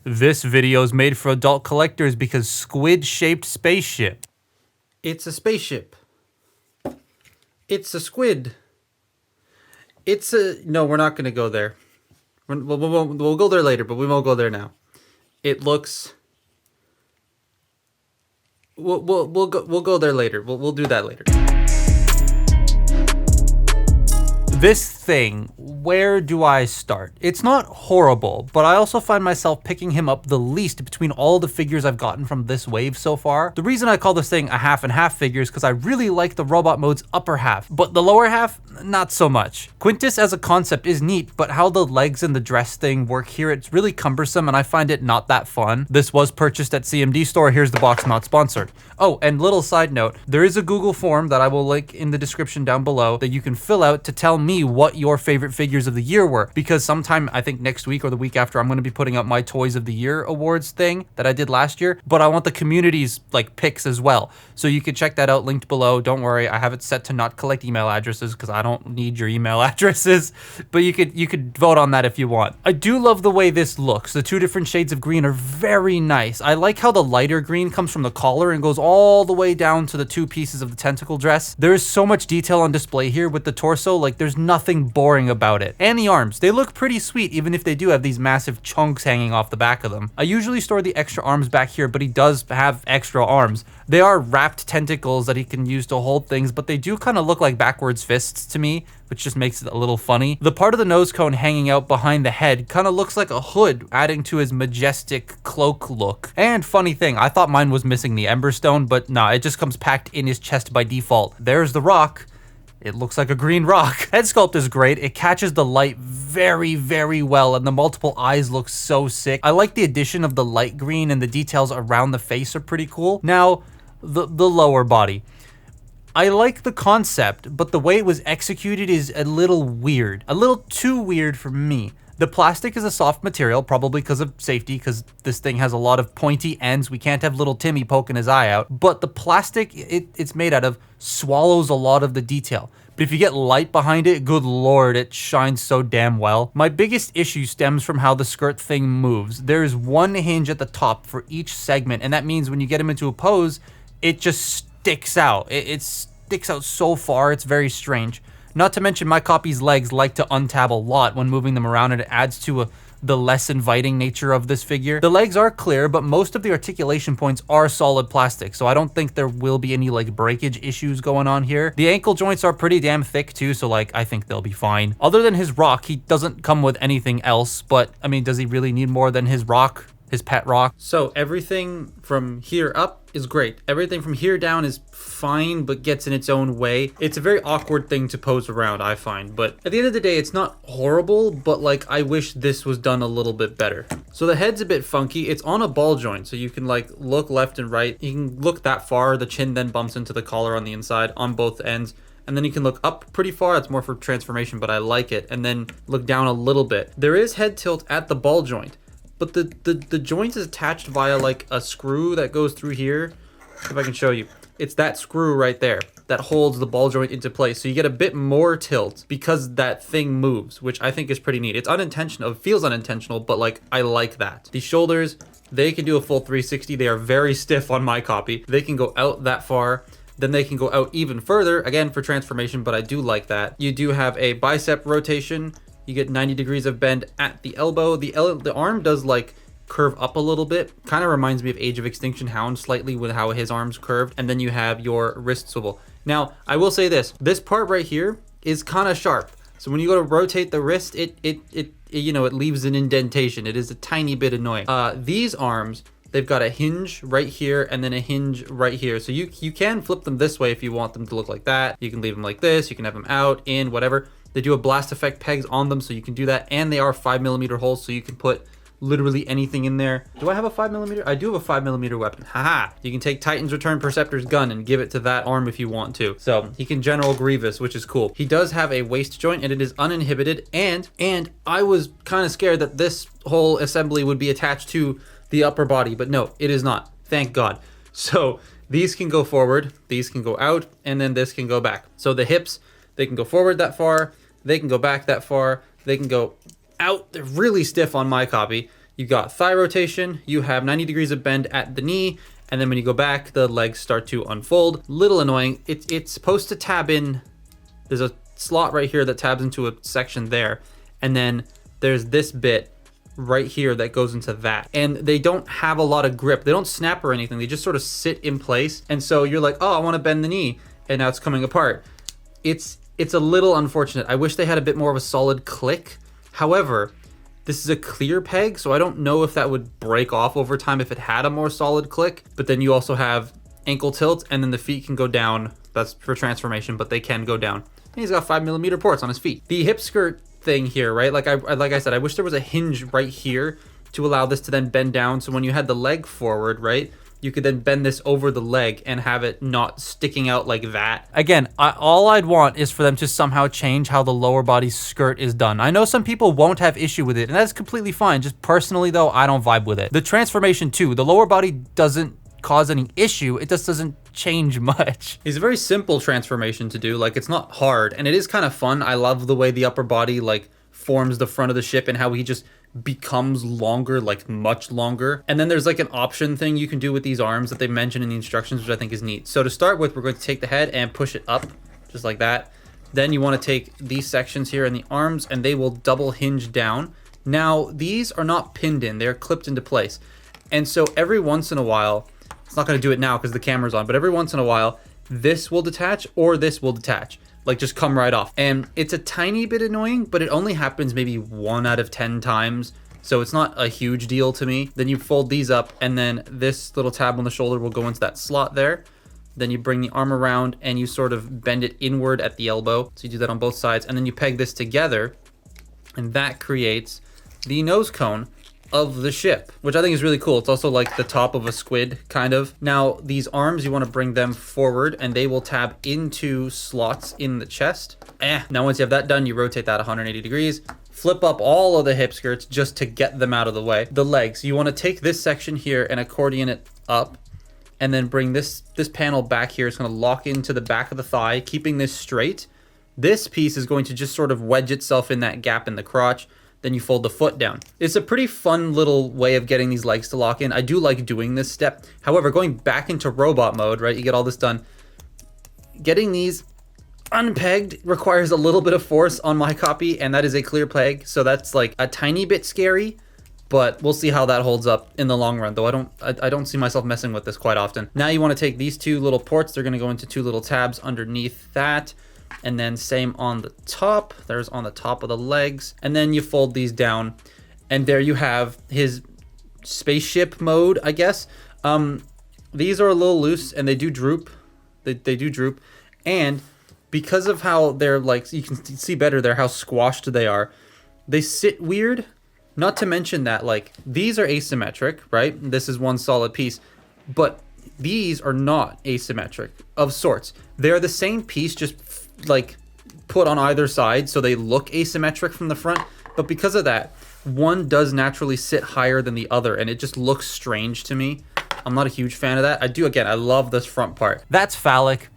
This video is made for adult collectors because squid-shaped spaceship. It's a spaceship. It's a squid. It's a... No, we're not going to go there. We'll go there later, but we won't go there now. It looks... We'll go there later. We'll do that later. This thing, where do I start? It's not horrible, but I also find myself picking him up the least between all the figures I've gotten from this wave so far. The reason I call this thing a half and half figure is because I really like the robot mode's upper half, but the lower half, not so much. Quintus as a concept is neat, but how the legs and the dress thing work here, it's really cumbersome and I find it not that fun. This was purchased at CMD store, here's the box, not sponsored. Oh, and little side note, there is a Google form that I will link in the description down below that you can fill out to tell me what your favorite figures of the year were, because sometime I think next week or the week after I'm going to be putting up my Toys of the Year awards thing that I did last year, but I want the community's like picks as well, so you can check that out linked below. Don't worry, I have it set to not collect email addresses because I don't need your email addresses, but you could vote on that if you want. I do love the way this looks. The two different shades of green are very nice. I like how the lighter green comes from the collar and goes all the way down to the two pieces of the tentacle dress. There is so much detail on display here with the torso, like there's nothing boring about it. And the arms, they look pretty sweet even if they do have these massive chunks hanging off the back of them. I usually store the extra arms back here, but he does have extra arms. They are wrapped tentacles that he can use to hold things, but they do kind of look like backwards fists to me, which just makes it a little funny. The part of the nose cone hanging out behind the head kind of looks like a hood, adding to his majestic cloak look. And funny thing, I thought mine was missing the Emberstone, but nah, it just comes packed in his chest by default. There's the rock. It looks like a green rock. Head sculpt is great. It catches the light very, very well, and the multiple eyes look so sick. I like the addition of the light green, and the details around the face are pretty cool. Now, the lower body. I like the concept, but the way it was executed is a little weird. A little too weird for me. The plastic is a soft material, probably because of safety, because this thing has a lot of pointy ends. We can't have little Timmy poking his eye out. But the plastic it's made out of swallows a lot of the detail. But if you get light behind it, good lord, it shines so damn well. My biggest issue stems from how the skirt thing moves. There is one hinge at the top for each segment, and that means when you get him into a pose, it just sticks out. It sticks out so far, it's very strange. Not to mention my copy's legs like to untab a lot when moving them around, and it adds to the less inviting nature of this figure. The legs are clear, but most of the articulation points are solid plastic, so I don't think there will be any like breakage issues going on here. The ankle joints are pretty damn thick too, so like I think they'll be fine. Other than his rock, he doesn't come with anything else, but I mean, does he really need more than his rock? His pet rock? So everything from here up is great. Everything from here down is fine, but gets in its own way. It's a very awkward thing to pose around, I find, but at the end of the day, it's not horrible, but like I wish this was done a little bit better. So the head's a bit funky. It's on a ball joint, so you can like look left and right. You can look that far. The chin then bumps into the collar on the inside on both ends. And then you can look up pretty far. That's more for transformation, but I like it. And then look down a little bit. There is head tilt at the ball joint, but the joint is attached via like a screw that goes through here. If I can show you, it's that screw right there that holds the ball joint into place. So you get a bit more tilt because that thing moves, which I think is pretty neat. It's unintentional, it feels unintentional, but like I like that. The shoulders, they can do a full 360. They are very stiff on my copy. They can go out that far. Then they can go out even further, again for transformation, but I do like that. You do have a bicep rotation. You get 90 degrees of bend at the elbow. The arm does like curve up a little bit. Kind of reminds me of Age of Extinction Hound slightly with how his arms curved. And then you have your wrist swivel. Now, I will say this part right here is kind of sharp. So when you go to rotate the wrist, it leaves an indentation. It is a tiny bit annoying. These arms, they've got a hinge right here and then a hinge right here. So you can flip them this way if you want them to look like that. You can leave them like this. You can have them out, in, whatever. They do have blast effect pegs on them, so you can do that. And they are 5mm holes, so you can put literally anything in there. Do I have a 5mm? I do have a 5mm weapon. Haha. You can take Titan's Return Perceptor's gun and give it to that arm if you want to. So he can General Grievous, which is cool. He does have a waist joint and it is uninhibited. And I was kind of scared that this whole assembly would be attached to the upper body, but no, it is not. Thank God. So these can go forward, these can go out, and then this can go back. So the hips, they can go forward that far, they can go back that far, they can go out. They're really stiff on my copy. You got thigh rotation, you have 90 degrees of bend at the knee, and then when you go back, the legs start to unfold. Little annoying. It's supposed to tab in. There's a slot right here that tabs into a section there, and then there's this bit right here that goes into that. And they don't have a lot of grip. They don't snap or anything. They just sort of sit in place. And so you're like, oh, I want to bend the knee, and now it's coming apart. It's a little unfortunate. I wish they had a bit more of a solid click. However, this is a clear peg, so I don't know if that would break off over time if it had a more solid click. But then you also have ankle tilt, and then the feet can go down. That's for transformation, but they can go down. And he's got 5mm ports on his feet. The hip skirt thing here, right? Like I said, I wish there was a hinge right here to allow this to then bend down. So when you had the leg forward, right, you could then bend this over the leg and have it not sticking out like that. Again, all I'd want is for them to somehow change how the lower body skirt is done. I know some people won't have issue with it, and that's completely fine. Just personally though, I don't vibe with it. The transformation too, the lower body doesn't cause any issue. It just doesn't change much. It's a very simple transformation to do. Like, it's not hard, and it is kind of fun. I love the way the upper body like forms the front of the ship and how he just becomes longer, like much longer. And then there's like an option thing you can do with these arms that they mentioned in the instructions, which I think is neat. So to start with, we're going to take the head and push it up just like that. Then you want to take these sections here in the arms, and they will double hinge down. Now these are not pinned in, they're clipped into place. And so every once in a while, it's not going to do it now because the camera's on, but every once in a while this will detach or this will detach, like just come right off. And it's a tiny bit annoying, but it only happens maybe 1 out of 10 times, so it's not a huge deal to me. Then you fold these up, and then this little tab on the shoulder will go into that slot there. Then you bring the arm around and you sort of bend it inward at the elbow. So you do that on both sides, and then you peg this together, and that creates the nose cone of the ship, which I think is really cool. It's also like the top of a squid, kind of. Now, these arms, you want to bring them forward, and they will tab into slots in the chest. Now once you have that done, you rotate that 180 degrees, flip up all of the hip skirts just to get them out of the way. The legs, you want to take this section here and accordion it up, and then bring this panel back here. It's going to lock into the back of the thigh, keeping this straight. This piece is going to just sort of wedge itself in that gap in the crotch. Then you fold the foot down. It's a pretty fun little way of getting these legs to lock in. I do like doing this step. However, going back into robot mode, right, you get all this done. Getting these unpegged requires a little bit of force on my copy, and that is a clear peg. So that's like a tiny bit scary, but we'll see how that holds up in the long run, though I don't see myself messing with this quite often. Now you want to take these two little ports. They're going to go into two little tabs underneath that. And then same on the top, there's on the top of the legs, and then you fold these down, and there you have his spaceship mode, I guess. These are a little loose, and they do droop. They do droop, and because of how they're like, you can see better there how squashed they are. They sit weird. Not to mention that like these are asymmetric, right? This is one solid piece, but these are not asymmetric of sorts. They're the same piece, just like put on either side so they look asymmetric from the front, but because of that, one does naturally sit higher than the other, and it just looks strange to me. I'm not a huge fan of that. I love this front part. That's phallic.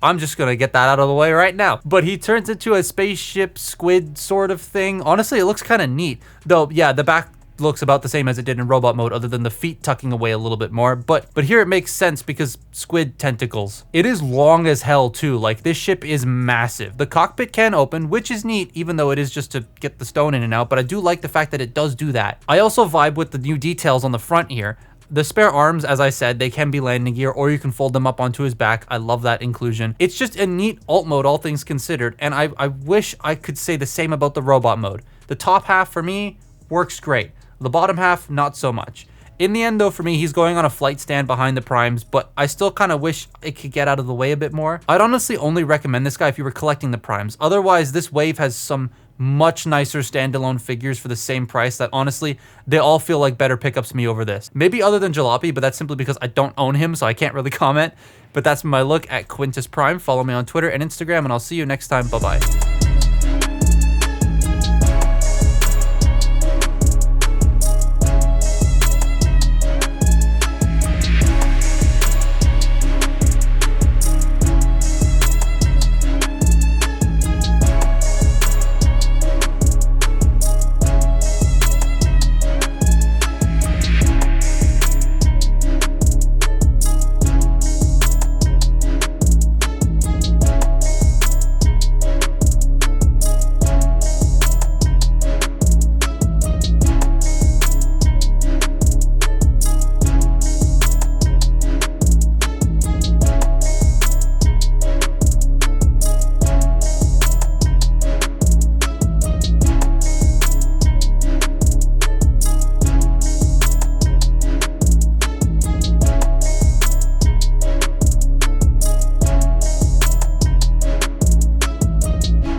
I'm just gonna get that out of the way right now. But he turns into a spaceship squid sort of thing. Honestly, it looks kind of neat, though. Yeah, the back looks about the same as it did in robot mode, other than the feet tucking away a little bit more, but here it makes sense because squid tentacles. It is long as hell too. Like, this ship is massive. The cockpit can open, which is neat, even though it is just to get the stone in and out, but I do like the fact that it does do that. I also vibe with the new details on the front here. The spare arms, as I said, they can be landing gear, or you can fold them up onto his back. I love that inclusion. It's just a neat alt mode, all things considered, and I wish I could say the same about the robot mode. The top half for me works great. The bottom half, not so much. In the end though, for me, he's going on a flight stand behind the primes, but I still kind of wish it could get out of the way a bit more. I'd honestly only recommend this guy if you were collecting the primes. Otherwise, this wave has some much nicer standalone figures for the same price that honestly, they all feel like better pickups to me over this. Maybe other than Jalopy, but that's simply because I don't own him, so I can't really comment. But that's my look at Quintus Prime. Follow me on Twitter and Instagram, and I'll see you next time. Bye-bye.